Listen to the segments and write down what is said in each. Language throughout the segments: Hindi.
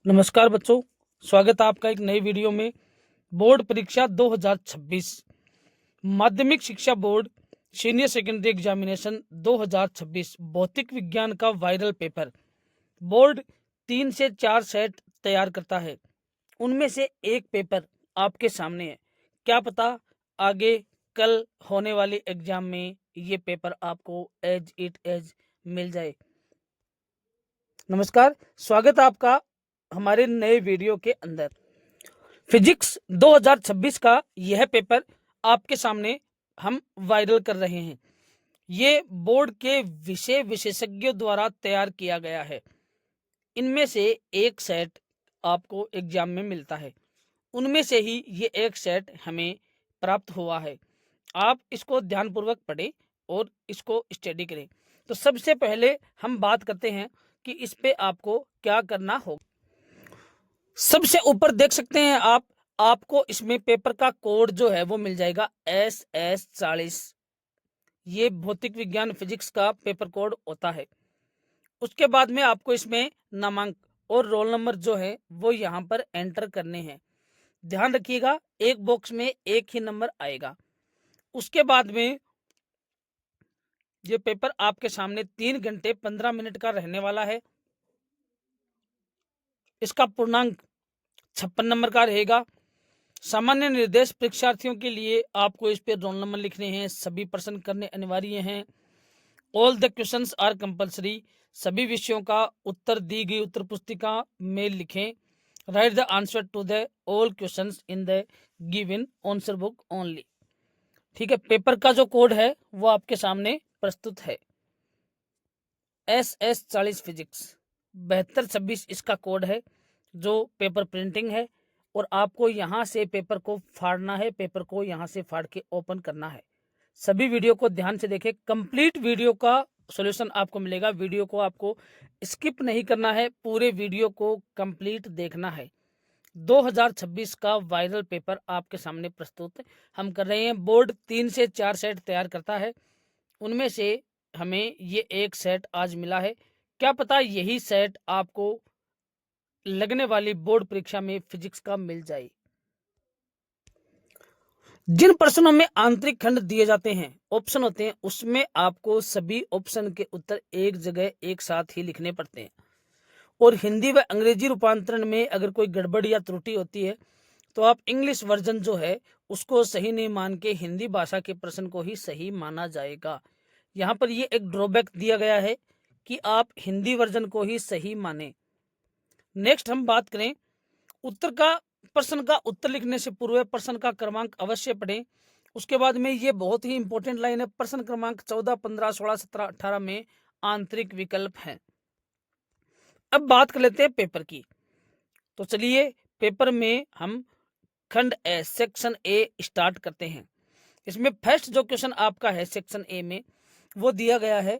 नमस्कार बच्चों, स्वागत है आपका एक नई वीडियो में। बोर्ड परीक्षा 2026 माध्यमिक शिक्षा बोर्ड सीनियर सेकेंडरी एग्जामिनेशन 2026 भौतिक विज्ञान का वायरल पेपर बोर्ड 3 से 4 सेट तैयार करता है। उनमें से एक पेपर आपके सामने है। क्या पता आगे कल होने वाली एग्जाम में ये पेपर आपको एज इट एज मिल जाए। नमस्कार, स्वागत है आपका हमारे नए वीडियो के अंदर। फिजिक्स 2026 का यह पेपर आपके सामने हम वायरल कर रहे हैं। ये बोर्ड के विषय विशेषज्ञों द्वारा तैयार किया गया है। इनमें से एक सेट आपको एग्जाम में मिलता है। उनमें से ही ये एक सेट हमें प्राप्त हुआ है। आप इसको ध्यानपूर्वक पढ़ें और इसको स्टडी करें। तो सबसे पहले हम बात करते हैं कि इस पे आपको क्या करना होगा। सबसे ऊपर देख सकते हैं आपको इसमें पेपर का कोड जो है वो मिल जाएगा SS40। ये भौतिक विज्ञान फिजिक्स का पेपर कोड होता है। उसके बाद में आपको इसमें नामांक और रोल नंबर जो है वो यहाँ पर एंटर करने हैं। ध्यान रखिएगा, एक बॉक्स में एक ही नंबर आएगा। उसके बाद में ये पेपर आपके सामने 3 घंटे 15 मिनट का रहने वाला है। इसका पूर्णांक 56 नंबर का रहेगा। सामान्य निर्देश परीक्षार्थियों के लिए आपको इस पे रोल नंबर लिखने हैं। सभी प्रश्न करने अनिवार्य हैं। All the questions are compulsory. सभी विषयों का उत्तर दी गई उत्तर पुस्तिका में लिखें। Write the answer to the all questions in the given answer book only. ठीक है, पेपर का जो कोड है वो आपके सामने प्रस्तुत है। SS40 फिजिक्स 7226 इसका कोड है जो पेपर प्रिंटिंग है। और आपको यहाँ से पेपर को फाड़ना है, पेपर को यहाँ से फाड़ के ओपन करना है। सभी वीडियो को ध्यान से देखें, कंप्लीट वीडियो का सॉल्यूशन आपको मिलेगा। वीडियो को आपको स्किप नहीं करना है, पूरे वीडियो को कंप्लीट देखना है। 2026 का वायरल पेपर आपके सामने प्रस्तुत हम कर रहे हैं। बोर्ड 3 से 4 सेट तैयार करता है। उनमें से हमें ये एक सेट आज मिला है। क्या पता यही सेट आपको लगने वाली बोर्ड परीक्षा में फिजिक्स का मिल जाए। जिन प्रश्नों में आंतरिक खंड दिए जाते हैं, ऑप्शन होते हैं, उसमें आपको सभी ऑप्शन के उत्तर एक जगह एक साथ ही लिखने पड़ते हैं। और हिंदी व अंग्रेजी रूपांतरण में अगर कोई गड़बड़ या त्रुटि होती है तो आप इंग्लिश वर्जन जो है उसको सही नहीं मान के हिंदी भाषा के प्रश्न को ही सही माना जाएगा। यहाँ पर ये एक ड्रॉबैक दिया गया है कि आप हिंदी वर्जन को ही सही माने। नेक्स्ट हम बात करें उत्तर का। प्रश्न का उत्तर लिखने से पूर्व प्रश्न का क्रमांक अवश्य पढ़ें। उसके बाद में ये बहुत ही इंपॉर्टेंट लाइन है, प्रश्न क्रमांक 14, 15, 16, 17, 18 में आंतरिक विकल्प है। अब बात कर लेते हैं पेपर की। तो चलिए पेपर में हम खंड ए सेक्शन ए स्टार्ट करते हैं। इसमें फर्स्ट जो क्वेश्चन आपका है सेक्शन ए में वो दिया गया है,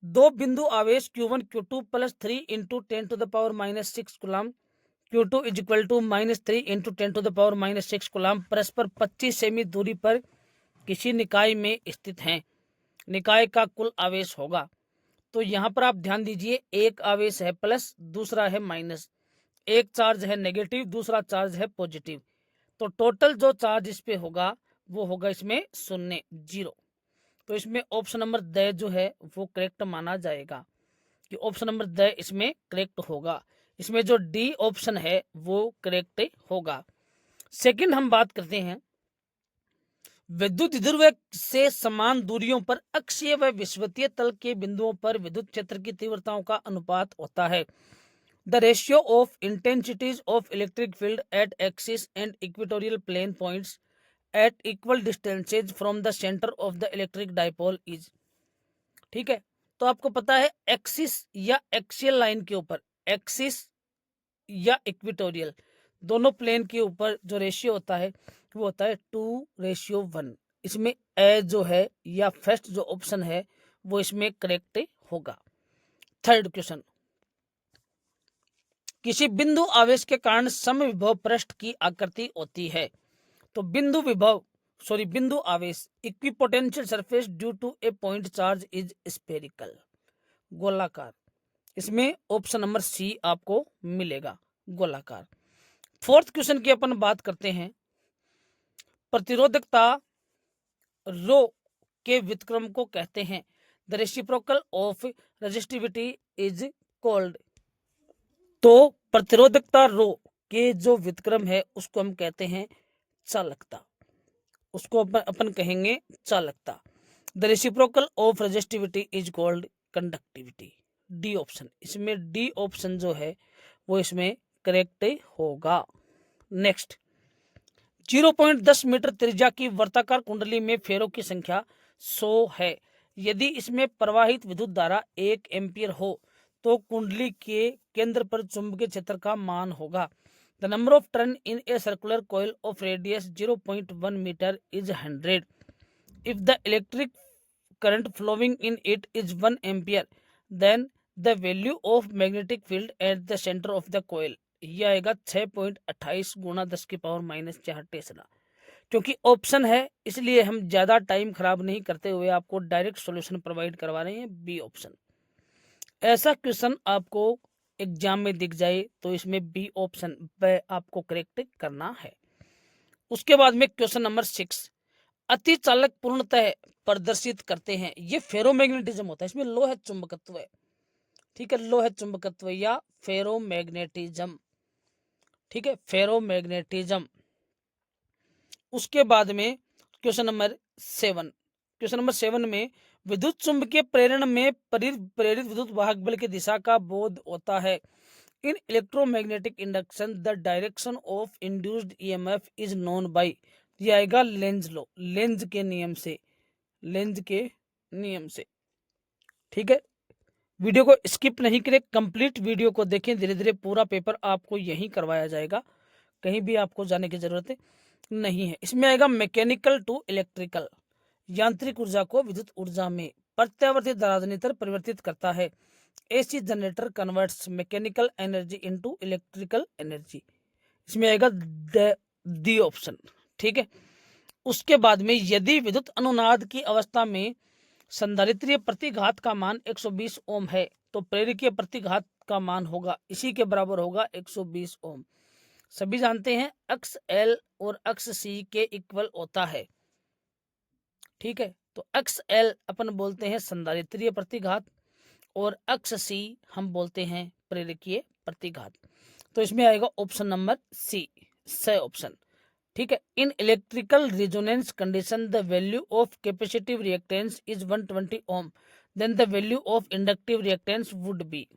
दो बिंदु आवेश Q1 Q2 plus 3 into 10 to the power -6 coulomb Q2 is equal to -3 into 10 to the power -6 coulomb परस्पर 25 सेमी दूरी पर किसी निकाय में स्थित हैं। निकाय का कुल आवेश होगा। तो यहाँ पर आप ध्यान दीजिए, एक आवेश है प्लस, दूसरा है माइनस। एक चार्ज है नेगेटिव, दूसरा चार्ज है पॉजिटिव। तो टोटल जो चार्ज इस पे होगा वो होगा इसमें 0। तो इसमें ऑप्शन नंबर द जो है वो करेक्ट माना जाएगा कि ऑप्शन नंबर द इसमें करेक्ट होगा। इसमें जो डी ऑप्शन है वो करेक्ट होगा। सेकंड हम बात करते हैं, विद्युत ध्रुव से समान दूरियों पर अक्षीय व विषुवतीय तल के बिंदुओं पर विद्युत क्षेत्र की तीव्रताओं का अनुपात होता है। The ratio of intensities of electric field at axis and equatorial plane points at equal distances from the centre of the electric dipole is. ठीक है, तो आपको पता है एक्सिस या एक्सियल लाइन के ऊपर, एक्सिस या इक्वेटोरियल दोनों प्लेन के ऊपर जो रेशियो होता है वो होता है 2:1। इसमें ए जो है या फर्स्ट जो ऑप्शन है वो इसमें करेक्ट होगा। थर्ड क्वेश्चन, किसी बिंदु आवेश के कारण समविभव पृष्ठ की आकृति होती है। तो बिंदु आवेश equipotential surface due to a point charge is spherical, गोलाकार। इसमें ऑप्शन नंबर सी आपको मिलेगा, गोलाकार। फोर्थ क्वेश्चन की अपन बात करते हैं। प्रतिरोधकता रो के व्युत्क्रम को कहते हैं। The reciprocal of resistivity is called. तो प्रतिरोधकता रो के जो व्युत्क्रम है उसको हम कहते हैं चालकता, उसको अपन कहेंगे चालकता। The reciprocal of resistivity is called conductivity. D option, इसमें डी ऑप्शन जो है वो इसमें करेक्ट होगा। नेक्स्ट, 0.10 मीटर त्रिज्या की वर्ताकार कुंडली में फेरों की संख्या 100 है। यदि इसमें प्रवाहित विद्युत धारा 1 एम्पियर हो तो कुंडली के केंद्र पर चुंबकीय क्षेत्र का मान होगा। The number of turn in a circular coil of radius 0.1 metre is 100। If the electric current flowing in it is 1 ampere then the value of magnetic field at the centre of the coil, यह आएगा 6.28 गुणा 10⁻⁻4 टेस्ला। क्योंकि ऑप्शन है इसलिए हम ज्यादा टाइम खराब नहीं करते हुए आपको डायरेक्ट सॉल्यूशन प्रोवाइड करवा रहे हैं, बी ऑप्शन। ऐसा क्वेश्चन आपको एग्जाम में दिख जाए तो इसमें बी ऑप्शन पे आपको करेक्ट करना है। उसके बाद में क्वेश्चन नंबर 6, अति चालक पूर्णतः प्रदर्शित करते हैं। ये फेरोमैग्नेटिज्म होता है, इसमें लोह चुंबकत्व है, ठीक है, लोह चुंबकत्व या फेरोमैग्नेटिज्म, ठीक है, फेरोमैग्नेटिज्म। उसके बाद में क्वेश्चन नंबर 7, क्वेश्चन नंबर 7 में विद्युत चुंबकीय प्रेरण में प्रेरित विद्युत वाहक बल की दिशा का बोध होता है। In electromagnetic induction the direction of induced EMF is known by, ये आएगा लेंज लॉ, लेंज के नियम से, लेंज के नियम से, ठीक है। वीडियो को स्किप नहीं करें, कंप्लीट वीडियो को देखें, धीरे धीरे पूरा पेपर आपको यहीं करवाया जाएगा, कहीं भी आपको जाने की जरूरत नहीं है। इसमें आएगा मैकेनिकल टू इलेक्ट्रिकल, यांत्रिक ऊर्जा को विद्युत ऊर्जा में प्रत्यावर्ती दराजनीतर परिवर्तित करता है। AC generator converts mechanical energy into electrical energy, इसमें आएगा डी ऑप्शन, ठीक है। उसके बाद में यदि विद्युत अनुनाद की अवस्था में संधारित्रीय प्रतिघात का मान 120 ओम है तो प्रेरकीय प्रतिघात का मान होगा इसी के बराबर होगा 120 ओम। सभी जानते हैं अक्ष एल और अक्ष सी के इक्वल होता है, ठीक है। तो अक्ष एल अपन बोलते हैं संधारित्रीय प्रतिघात और अक्ष सी हम बोलते हैं प्रेरकीय प्रतिघात। तो इसमें आएगा ऑप्शन नंबर सी, सही ऑप्शन, ठीक है। In electrical resonance condition the value of capacitive reactance is 120 ohm, then the value of inductive reactance would be.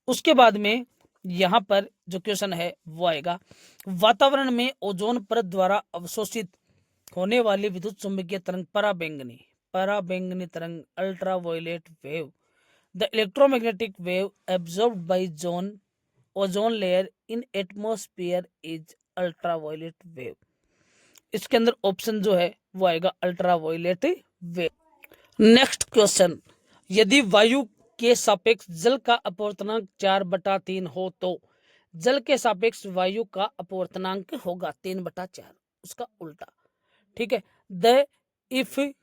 उसके बाद में यहां पर जो क्वेश्चन है वो आएगा, वातावरण में ओजोन परत द्वारा अवशोषित होने वाली विद्युत चुंबकीय तरंग पराबैंगनी तरंग ultraviolet wave, the electromagnetic wave absorbed bye ozone layer in atmosphere is ultraviolet wave. इसके अंदर ऑप्शन जो है वो आएगा अल्ट्रावायलेट वेव। नेक्स्ट क्वेश्चन, यदि वायु के सापेक्ष जल का अपवर्तनांक 4/3 हो तो जल के सापेक्ष वायु का अपवर्तनांक होगा 3/4, उसका उल्टा, ठीक है।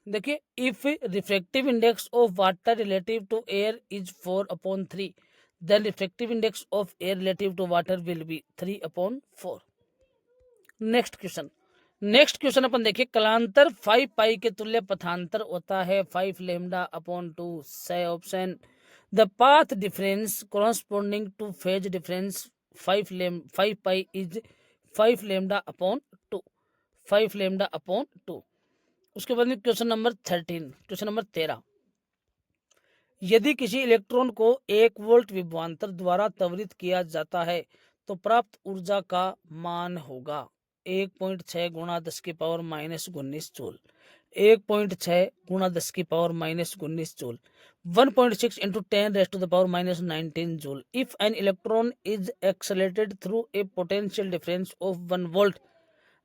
देखिए if refractive index of water relative to air is 4/3 then refractive index of air relative to water will be 3/4। Next question अपन देखिए, कलांतर 5 पाई के तुल्य पथांतर होता है 5 λ/2, सही option. The path difference corresponding two phase difference 5 pi is 5 λ/2, 5 λ/2। उसके बाद में क्वेश्चन नंबर 13, यदि किसी इलेक्ट्रॉन को 1 वोल्ट विभवांतर द्वारा त्वरित किया जाता है तो प्राप्त ऊर्जा का मान होगा 1.6 गुणा 10⁻⁻19 जूल, 1.6 गुणा 10⁻⁻19 joule, 1.6 into 10⁻⁻19 joule. If an electron is accelerated through a potential difference of 1 volt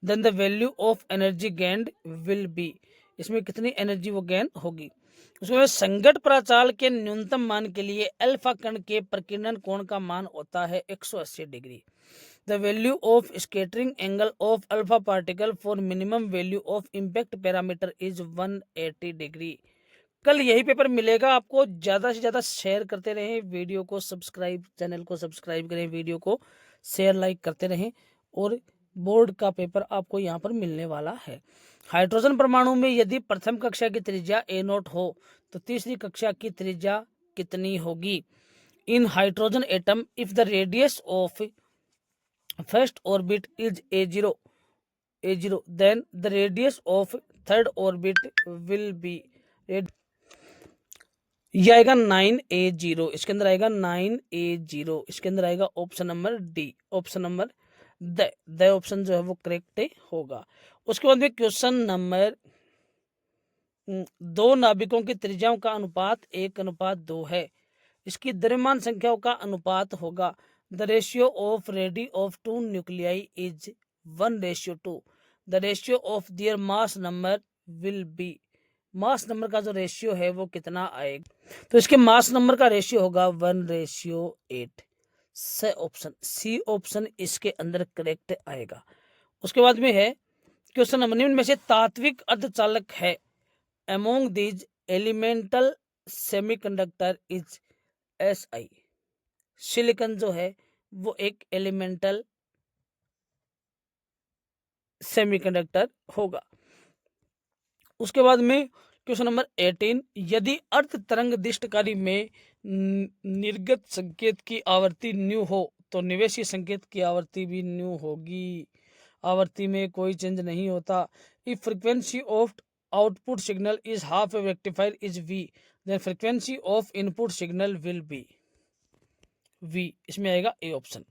then the value of energy gained will be, इसमें कितनी एनर्जी वो गेन होगी। उसमें संगत प्राचाल के न्यूनतम मान के लिए अल्फा कण के प्रकीर्णन कोण का मान होता है 180 degree. The value of scattering angle of alpha particle for minimum value of impact parameter is 180 degree. कल यही पेपर मिलेगा आपको। ज़्यादा से ज़्यादा शेयर करते रहें, वीडियो को सब्सक्राइब, चैनल को सब्सक्राइब करें, वीडियो को शेयर लाइक करते रहें, और बोर्ड का पेपर आपको यहाँ पर मिलने वाला है। हाइड्रोजन परमाणु में यदि प्रथम कक्षा की त्रिज्या A0 हो तो तीसरी कक्षा की त्रिज्या कितनी होगी? In hydrogen atom if the radius of first orbit is A0, then the radius of third orbit will be, ये आएगा 9A0, इसके अंदर आएगा 9A0, इसके अंदर आएगा option number D, option number the option जो है वो करेक्ट होगा। उसके बाद में क्वेश्चन नंबर 2 नाभिकों की त्रिज्याओं का अनुपात 1:2 है। इसकी द्रव्यमान संख्याओं का अनुपात होगा the ratio of ready of 2 nuclei is 1:2। The ratio of their mass number will be, mass number का जो रेशियो है वो कितना आएगा? तो इसके मास नंबर का रेशियो होगा 1:8। सी ऑप्शन इसके अंदर करेक्ट आएगा। उसके बाद में है क्वेश्चन नंबर, निम्न में से तात्विक अर्धचालक है among these elemental semiconductor is SI। Silicon जो है वो एक एलिमेंटल सेमीकंडक्टर होगा। उसके बाद में क्वेश्चन नंबर 18, यदि अर्ध तरंग दिष्टकारी में निर्गत संकेत की आवर्ती न्यू हो तो निवेशी संकेत की आवर्ती भी न्यू होगी। आवर्ती में कोई चेंज नहीं होता। If frequency of output signal is half wave rectifier is V, then frequency of input signal will be V, इसमें आएगा ए ऑप्शन।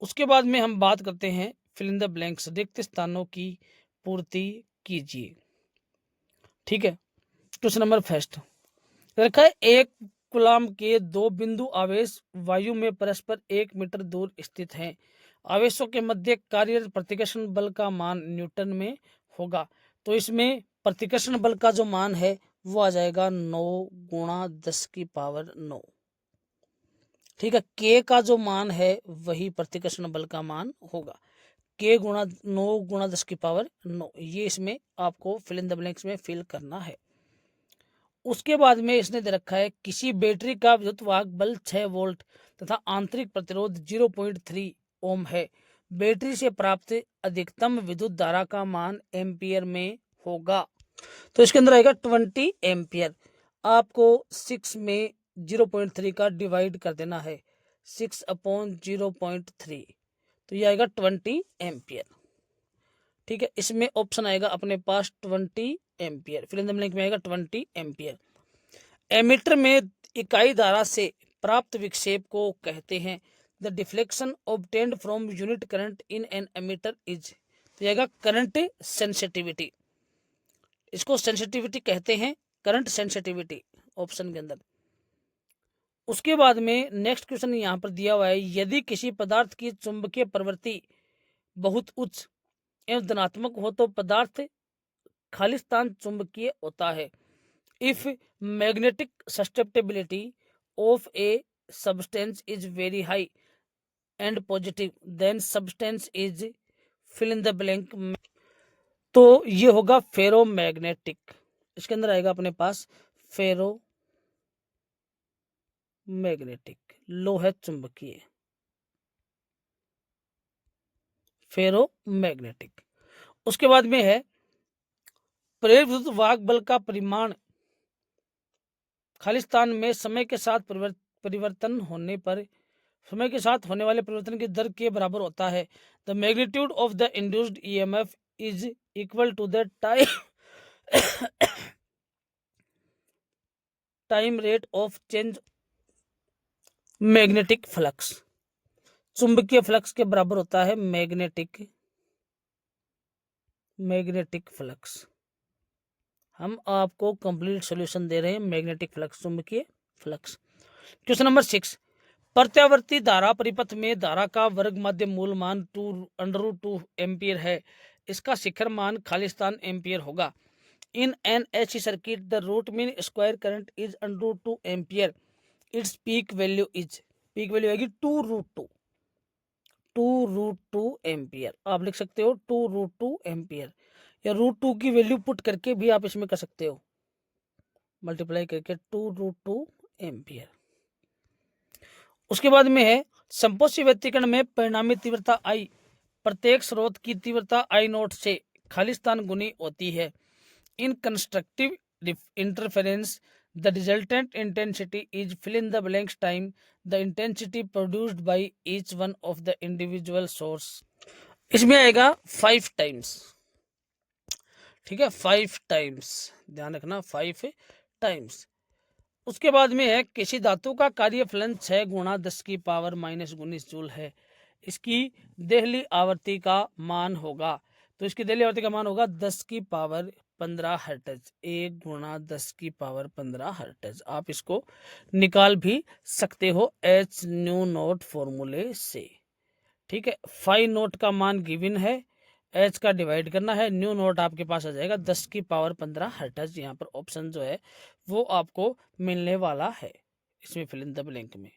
उसके बाद में हम बात करते हैं फिल इन द ब्लैंक्स, रिक्त स्थानों की पूर्ति कीजिए। ठीक है, क्वेश्चन नंबर फर्स्ट रखा है, एक कूलाम के 2 बिंदु आवेश वायु में परस्पर 1 मीटर दूर स्थित हैं। आवेशों के मध्य कार्यरत प्रतिकर्षण बल का मान न्यूटन में होगा। तो इसमें प्रतिकर्षण बल का जो मान है वो आ जाएगा 9 × 10⁹ ठीक है, के का जो मान है वही प्रतिकर्षण बल का मान होगा, के गुणा 9 × 10⁹। ये इसमें आपको फिल इन द ब्लैंक्स में फिल करना है। उसके बाद में इसने दे रखा है, किसी बैटरी का विद्युत वाहक बल 6 वोल्ट तथा आंतरिक प्रतिरोध 0.3 ओम है। बैटरी से प्राप्त अधिकतम विद्युत धारा का मान एम्पियर में होगा। तो इसके अंदर आएगा 20 एम्पियर। आपको 6 में 0.3 का डिवाइड कर देना है, 6/0.3, तो ये आएगा 20 एम्पियर। ठीक है, इसमें ऑप्शन आएगा अपने पास 20 एम्पियर, फिर इन द ब्लैंक में आएगा 20 एम्पियर। एमीटर में इकाई धारा से प्राप्त विक्षेप को कहते हैं the deflection obtained from unit current in an ammeter is, तो आएगा करंट सेंसिटिविटी, इसको सेंसिटिविटी कहते हैं, करंट सेंसिटिविटी ऑप्शन के अंदर। उसके बाद में नेक्स्ट क्वेश्चन यहाँ पर दिया हुआ है, यदि किसी पदार्थ की चुंबकीय प्रवृत्ति बहुत उच्च एवं धनात्मक हो तो पदार्थ खालिस्तान चुंबकीय होता है। If magnetic susceptibility of a substance is very high and positive then substance is fill in the blank, तो ये होगा फेरोमैग्नेटिक। इसके अंदर आएगा अपने पास फेरोमैग्नेटिक, लोह चुंबकीय, फेरोमैग्नेटिक। उसके बाद में है, प्रेरित विद्युत वाहक बल का परिमाण खालिस्तान में समय के साथ परिवर्तन होने पर, समय के साथ होने वाले परिवर्तन की दर के बराबर होता है। The magnitude of the induced EMF is equal to the time rate of change magnetic flux, चुंबकीय फ्लक्स के बराबर होता है मैग्नेटिक फ्लक्स। हम आपको कंप्लीट सॉल्यूशन दे रहे हैं, मैग्नेटिक फ्लक्स, चुंबकीय फ्लक्स। क्वेश्चन नंबर 6, प्रत्यावर्ती धारा परिपथ में धारा का वर्ग माध्य मूल मान 2√2 एम्पियर है। इसका शिखर मान खालिस्तान एम्पियर होगा। In an AC circuit the root mean square current is √2 ampere, it's peak value आएगी 2√2 एम्पियर। आप लिख सकते हो 2√2 एम्पियर, या √2 की वैल्यू पुट करके भी आप इसमें कर सकते हो, मल्टीप्लाई करके 2√2 एम्पियर। उसके बाद में है संपोषी व्यतिकरण में परिणामी तीव्रता I प्रत्येक स्रोत की तीव्रता I0 से खालिस्तान गुनी होती है। In constructive interference the resultant intensity is fill in the blanks time the intensity produced by each one of the individual source. इसमें आएगा 5 टाइम्स, ठीक है, 5 टाइम्स, ध्यान रखना 5 टाइम्स। उसके बाद में है किसी धातु का कार्यफलन 6 गुणा 10 की पावर -19 जूल है। इसकी देहली आवर्ती का मान होगा, तो इसकी देहली आवर्ती का मान होगा 10 की पावर 15 हर्ट्ज, 1 गुणा 10 की पावर 15 हर्ट्ज। आप इसको निकाल भी सकते हो एच न्यू नोट फॉर्मूले से, ठीक है। 5 नोट का मान गिवन है, एच का डिवाइड करना है, न्यू नोट आपके पास आ जाएगा 10 की पावर 15 हर्ट्ज। यहाँ पर ऑप्शन जो है वो आपको मिलने वाला है इसमें फिल इन द ब्लैंक में।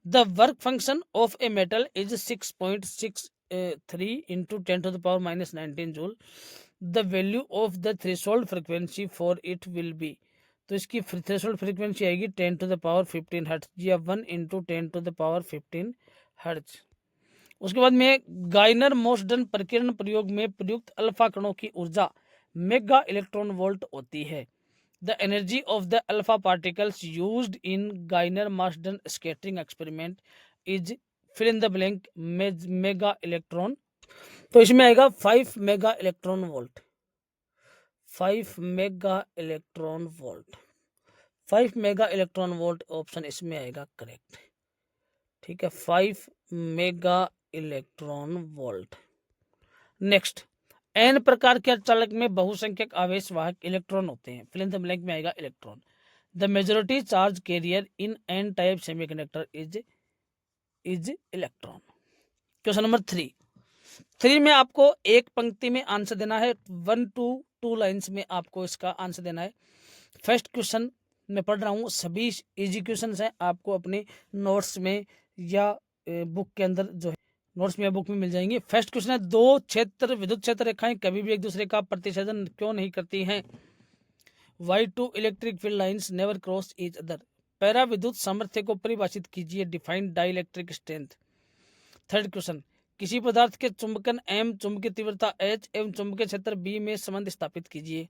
The work function of a metal is 6.63 into 10⁻⁻19 joule. The value of the threshold frequency for it will be, तो इसकी थ्रेशोल्ड फ्रिक्वेंसी आएगी 10⁻15 हर्ट्ज या 1 इंटू 10⁻15 हर्ट्ज। उसके बाद में गाइनर मोसडन प्रकीर्णन प्रयोग में प्रयुक्त अल्फा कणों की ऊर्जा मेगा इलेक्ट्रॉन वोल्ट होती है। The energy of the alpha particles used in गाइनर Marsden scattering experiment is fill in the blank mega electron, तो इसमें आएगा 5 mega electron volt, 5 mega electron volt, 5 mega electron volt option इसमें आएगा करेक्ट, ठीक है, 5 mega electron volt. Next, N प्रकार के अर्धचालक में बहुसंख्यक आवेश वाहक इलेक्ट्रॉन होते हैं, फिल इन द ब्लैंक में आएगा electron. The majority charge carrier in n type semiconductor is electron. Question number 3 में आपको एक पंक्ति में आंसर देना है, 1 to 2 लाइन्स में आपको इसका आंसर देना है। फर्स्ट क्वेश्चन मैं पढ़ रहा हूँ, सभी इजी क्वेश्चन हैं, आपको अपने नोट्स में या बुक के अंदर जो है नोट्स में या बुक में मिल जाएंगे। फर्स्ट क्वेश्चन है, दो क्षेत्र विद्युत क्षेत्र रेखाएं कभी भी एक दूसरे का प्रतिच्छेदन क्यों नहीं करती हैं? Why 2 electric field lines never cross each other. पैरा विद्युत सामर्थ्य को परिभाषित कीजिए, defined dielectric strength. Third question, किसी पदार्थ के चुंबकन M, चुंबकीय तीव्रता H एवं चुंबकीय क्षेत्र B में संबंध स्थापित कीजिए।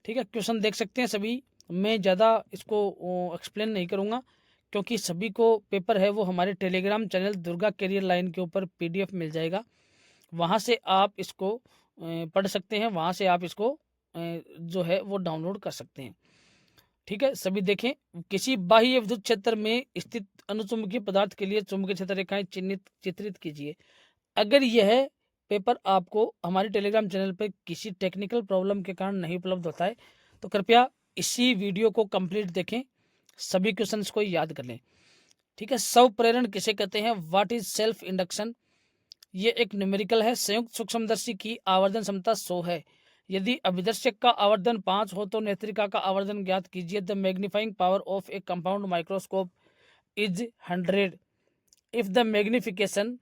ठीक है, क्वेश्चन देख सकते हैं सभी, मैं ज़्यादा इसको एक्सप्लेन नहीं करूँगा क्योंकि सभी को पेपर है वो हमारे Telegram channel Durga career line के ऊपर PDF मिल जाएगा, वहाँ से आप इसको पढ़ सकते हैं, वहाँ से आप इसको जो है वो डाउनलोड कर सकते हैं। ठीक है, सभी देखें, किसी बाह्य विद्युत क्षेत्र में स्थित अनुचुंबकीय पदार्थ के लिए चुंबकीय क्षेत्र रेखाएं चित्रित कीजिए। अगर यह पेपर आपको हमारे टेलीग्राम चैनल पर किसी टेक्निकल प्रॉब्लम के कारण नहीं उपलब्ध होता है तो कृपया इसी वीडियो को कंप्लीट देखें, सभी क्वेश्चंस को याद कर लें। ठीक है, स्व प्रेरण किसे कहते हैं? What is self induction? ये एक न्यूमेरिकल है। संयुक्त सूक्ष्मदर्शी की आवर्धन क्षमता 100 है। यदि अभिदर्शक का आवर्धन 5 हो तो नेत्रिका का आवर्धन ज्ञात कीजिए। The magnifying power of a compound microscope is 100 if the magnification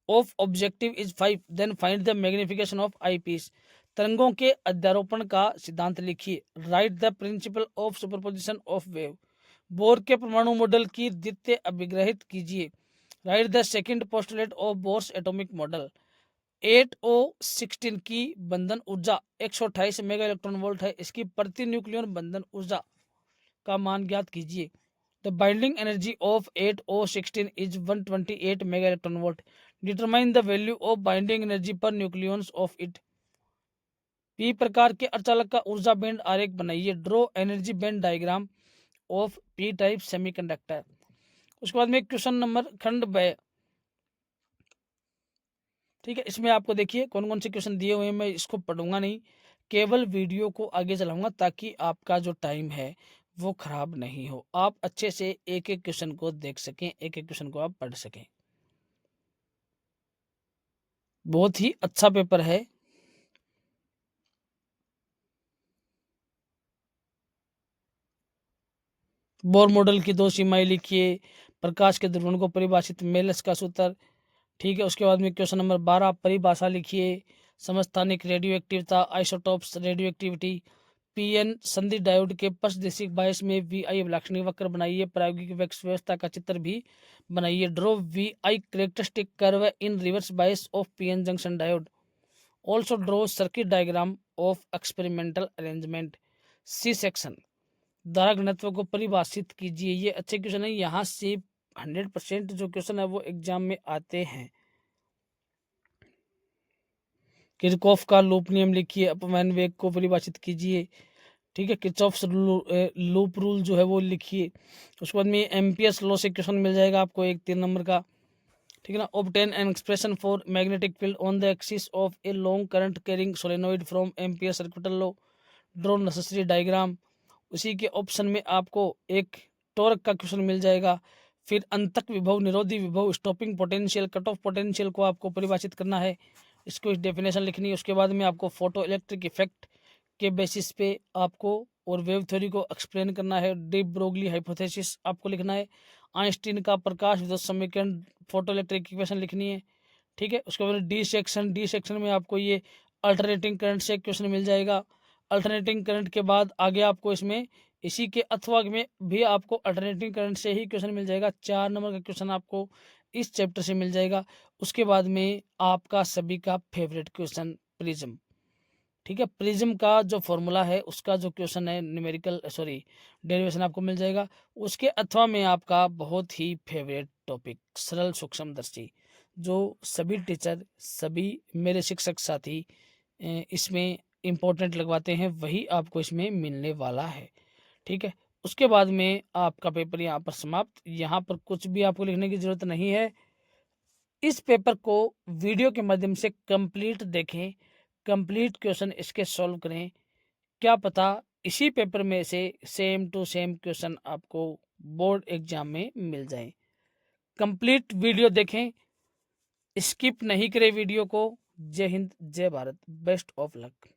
of objective is 5 then find the magnification of eyepiece. तरंगों के अध्यारोपण का सिद्धांत लिखिए। Write the principle of superposition of wave. Bohr के परमाणु मॉडल की द्वितीय अभिग्रहित कीजिए। Write the second postulate of Bohr's atomic model. 8O16 की बंधन ऊर्जा 128 मेगा इलेक्ट्रॉन वोल्ट है। इसकी प्रति न्यूक्लियन बंधन ऊर्जा का मान ज्ञात कीजिए। The binding energy of 8O16 is 128 mega electron volt. Determine the value of binding energy पर न्यूक्लियंस ऑफ इट। पी प्रकार के अर्धचालक का ऊर्जा बैंड आरेख बनाइए। Draw energy band diagram of P type semiconductor. उसके बाद में क्वेश्चन नंबर खंड ब, ठीक है, इसमें आपको देखिए कौन कौन से क्वेश्चन दिए हुए हैं, मैं इसको पढ़ूंगा नहीं, केवल वीडियो को आगे चलाऊंगा ताकि आपका जो टाइम है वो खराब नहीं हो, आप अच्छे से एक एक क्वेश्चन को देख सकें, एक एक क्वेश्चन को आप पढ़ सकें। बहुत ही अच्छा पेपर है। बोर मॉडल की 2 सीमाएं लिखिए। प्रकाश के द्रव्यमान को परिभाषित मेलस का सूत्र। ठीक है, उसके बाद में क्वेश्चन नंबर 12 परिभाषा लिखिए। समस्थानिक radioactivity, isotopes radioactivity, PN संधि डायोड के पारदर्शिक बायस में वीआई अभिलाक्षणिक वक्र बनाइए। प्रायोगिक वैक्स व्यवस्था का चित्र भी बनाइए। Draw VI characteristic curve in reverse bias of PN junction diode. Also draw circuit diagram of experimental arrangement. C section, धारा घनत्व को परिभाषित कीजिए। ये अच्छे क्वेश्चन है, यहाँ से 100% जो क्वेश्चन है वो एग्जाम में आते हैं। किरचॉफ का लूप नियम लिखिए। अपवहन वेग को परिभाषित कीजिए। ठीक है, किरचॉफ लूप रूल जो है वो लिखिए। उसके बाद में एम्पियर्स लॉ से क्वेश्चन मिल जाएगा आपको एक 3 नंबर का। ठीक है ना। Obtain an expression for magnetic field on the axis of a long current carrying solenoid from ampere circuital law. Draw necessary diagram. उसी के ऑप्शन में आपको एक टॉर्क का क्वेश्चन मिल जाएगा। फिर अंतक विभव, निरोधी विभव, stopping potential, cut off potential को आपको परिभाषित करना है, इसको डेफिनेशन लिखनी है। उसके बाद में आपको फोटो इलेक्ट्रिक इफेक्ट के बेसिस पे आपको और वेव थ्योरी को एक्सप्लेन करना है। डी ब्रोगली हाइपोथेसिस आपको लिखना है। आइंस्टीन का प्रकाश विद्युत समीकरण, फोटो इलेक्ट्रिक इक्वेशन लिखनी है। ठीक है। उसके बाद डी सेक्शन में आपको ये अल्टरनेटिंग करंट से क्वेश्चन मिल जाएगा। अल्टरनेटिंग करंट के बाद आगे आपको इसमें इसी के अथवा में भी आपको अल्टरनेटिंग करंट से ही क्वेश्चन मिल जाएगा। 4 नंबर का क्वेश्चन आपको इस चैप्टर से मिल जाएगा। उसके बाद में आपका सभी का फेवरेट क्वेश्चन प्रिज्म। ठीक है, प्रिज्म का जो फॉर्मूला है उसका जो क्वेश्चन है न्यूमेरिकल डेरिवेशन आपको मिल जाएगा। उसके अथवा में आपका बहुत ही फेवरेट टॉपिक सरल सूक्ष्मदर्शी, जो सभी टीचर, सभी मेरे शिक्षक साथी इसमें इम्पोर्टेंट लगवाते हैं, वही आपको इसमें मिलने वाला है। ठीक है। उसके बाद में आपका पेपर यहाँ पर समाप्त। यहाँ पर कुछ भी आपको लिखने की जरूरत नहीं है। इस पेपर को वीडियो के माध्यम से कंप्लीट देखें, कंप्लीट क्वेश्चन इसके सॉल्व करें। क्या पता इसी पेपर में से सेम टू सेम क्वेश्चन आपको बोर्ड एग्जाम में मिल जाए। कंप्लीट वीडियो देखें, स्किप नहीं करें वीडियो को। जय हिंद, जय भारत, बेस्ट ऑफ लक।